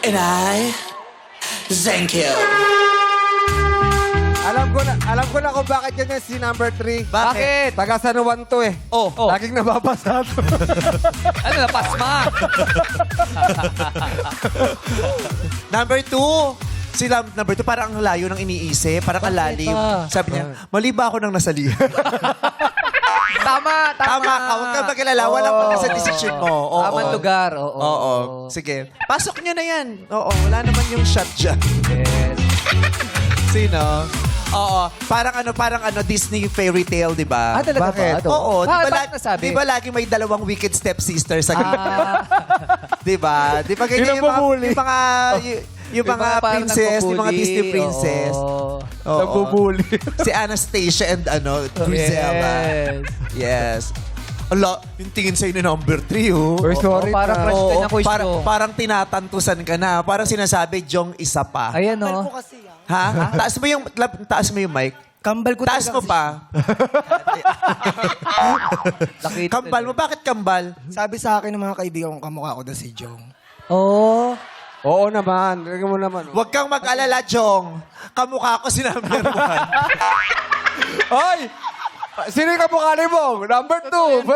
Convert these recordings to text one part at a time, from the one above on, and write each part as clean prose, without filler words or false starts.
And I thank you. Alam ko na kung bakit yan si number 3. Bakit? Taga San Juan to eh. Oh. Laging nababasa to. Ano na, pasma? Number 2. Sila, number 2, parang ang layo ng iniisip. Parang ang lalim. Sabi niya, mali ba ako nang nasali? Tama. Tama ka. Huwag kang mag-alala. Walang mali sa decision mo. Oo. Tamang lugar. Oo. Oo. Sige. Pasok nyo na yan. Oo. Wala naman yung shot dyan. Yes. Sino? Oo. Parang Disney fairy tale, di ba? Talaga Bakit? ba? Ano? Oo. Bakit nasabi? Di ba lagi may dalawang wicked stepsister sa Di ba? Di ba Yun ganyan ang bubuli. yung mga parang princess, yung mga nagpupuli. Disney princess. Oo. Oo. Nabubuli. Si Anastasia and Grisella. Yes. Yes. Ala, yung tingin sa'yo ni number 3, oh. Or sorry parang na. crush ka niya, Kuya parang, Jong. parang tinatantusan ka na. Parang sinasabi, Jong, isa pa. Ayan, no? Ha? Taas mo yung mic. Kambal ko Taas mo pa. Kambal mo. Bakit kambal? Sabi sa akin ng mga kaibigan kong kamukha ko daw si Jong. Oo. Oo naman. Lagyan mo naman. Huwag kang mag-alala, Jong. Kamukha ko si number 1. Oy! Sino yung kamukha ni Bong? Number 2.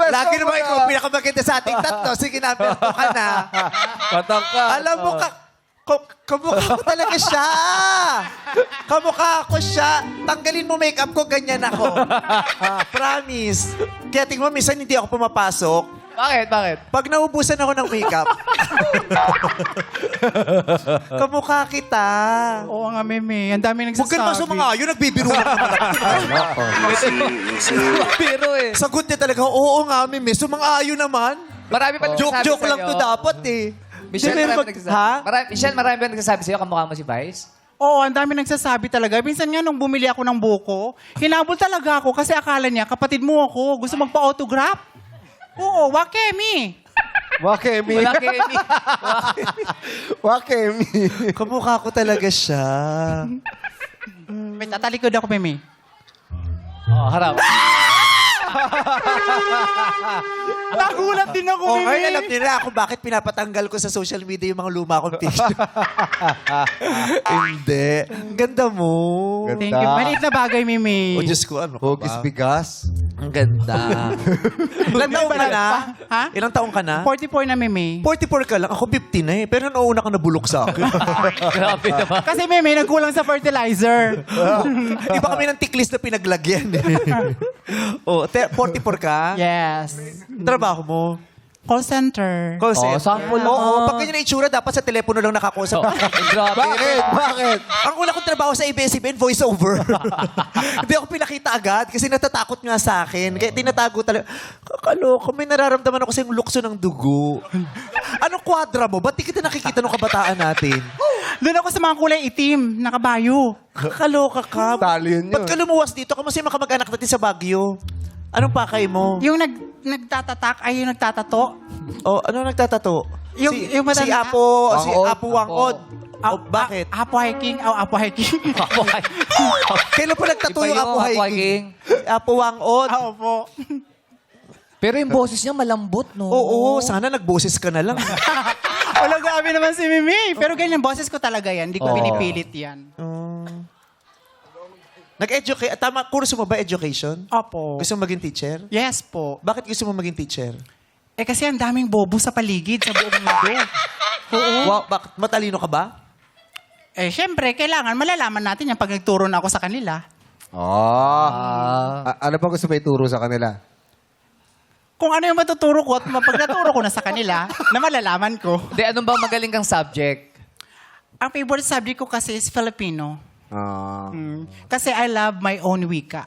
Lagi naman ikaw ang pinakamaganda sa ating tatlo. Sige, number 2 ka na. Patak ka. Alam mo, kamukha ko talaga siya. Kamukha ko siya. Tanggalin mo makeup ko, ganyan ako. Promise. Kaya tingnan mo, minsan hindi ako pumapasok. Bakit? Pag naubusan ako ng makeup, kamukha kita. Oo nga, Meme. Ang dami Huwag ka nagsasabi. naman sumangayo, nagbibiro lang naman ako. Pero eh. Sagot niya talaga, oo nga, Mimi, sumang-ayo naman. Marami pa nagsasabi Joke-joke lang sa'yo. to dapat eh. Michelle, Hindi, marami meron pa nagsasabi. Ha? Michelle, marami pa nagsasabi sa'yo, kamukha mo si Vice? Oo, ang dami nagsasabi talaga. Minsan nga nung bumili ako ng buko, hinabol talaga ako kasi akala niya, kapatid mo ako, gusto magpa-autograph. Oo, Wakemi. Wakemi. Wala Kemi. Wakemi. Kamukha ko talaga siya. Wait, tatalikod ako, Meme. Oh, harap. Nagulat din ako, O Meme. ngayon alam nila kung bakit pinapatanggal ko sa social media yung mga luma kong picture. Hindi. Ang ganda mo. Ganda. Thank you. Maliit na bagay, Meme. O Diyos ko, ano ka Hugis ba? bigas. Ang ganda. Ilang taong ka na? Ha? Ilang taong ka na? 44 na, Meme. 44 ka lang. Ako 50 na eh. Pero nauna ka nabulok sa akin. Grabe naman. Kasi, Meme, nagkulang sa fertilizer. Iba kami ng tiklis na pinaglagyan eh. O, 44 ka? Yes. Trabaho mo? Call center. Call center? sample Oo, naman. pag ganyan na itsura, dapat sa telepono lang nakakusap. Grabe. Bakit? Ang una kong trabaho sa ABS-CBN, voice-over. Hindi ako pinakita agad kasi natatakot nga sa akin. Kaya tinatago talaga. Kakaloka, may nararamdaman ako sa yung lukso ng dugo. Anong kwadra mo? Ba't di kita nakikita ng kabataan natin? Doon ako sa mga kulay itim, na kabayo. Kakaloka ka. Talo yun Ba't ka lumuwas dito? Kamusta yung mga kamag-anak natin sa Baguio? Anong pakay mo? Yung nagtatatak ay yung nagtatato. Oh, ano nagtatato? Yung si matanda- Apo Wangod. Oh, bakit? Apo hiking. Apo hiking. Kailan po nagtato yung Apo Hiking? Apo Wangod. Opo. Pero yung boses niya malambot, no? Oo, sana nagboses ka na lang. Wala, grabe naman si Mimi. Pero ganyan, boses ko talaga yan. Hindi ko pinipilit yan. Nag-educate. Tama, kurso mo ba education? Opo. Gusto mo maging teacher? Yes po. Bakit gusto mo maging teacher? Eh kasi ang daming bobo sa paligid, sa buong mundo. Oo. Wow, bakit? Matalino ka ba? Eh syempre, kailangan malalaman natin yan pag nagturo na ako sa kanila. Ano pa gusto mo ituro sa kanila? Kung ano yung matuturo ko at pag naturo ko na sa kanila, na malalaman ko. Hindi, anong ba magaling kang subject? Ang favorite subject ko kasi is Filipino. Ah. Kasi I love my own wika.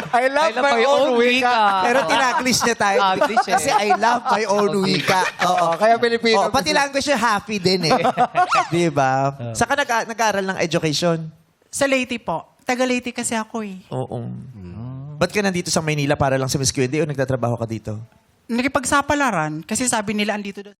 I love my own wika. Pero tinaglish niya tayo. Taglish eh. Kasi I love my own wika. Oo. Kaya Pilipino. Oh, pati language niya happy din eh. Di ba? Saan ka nag-aaral ng education? Sa Leyte po. Taga Leyte kasi ako eh. Oo. Ba't ka nandito sa Maynila para lang sa Miss Q&A o nagtatrabaho ka dito? Nakipagsapalaran kasi sabi nila andito daw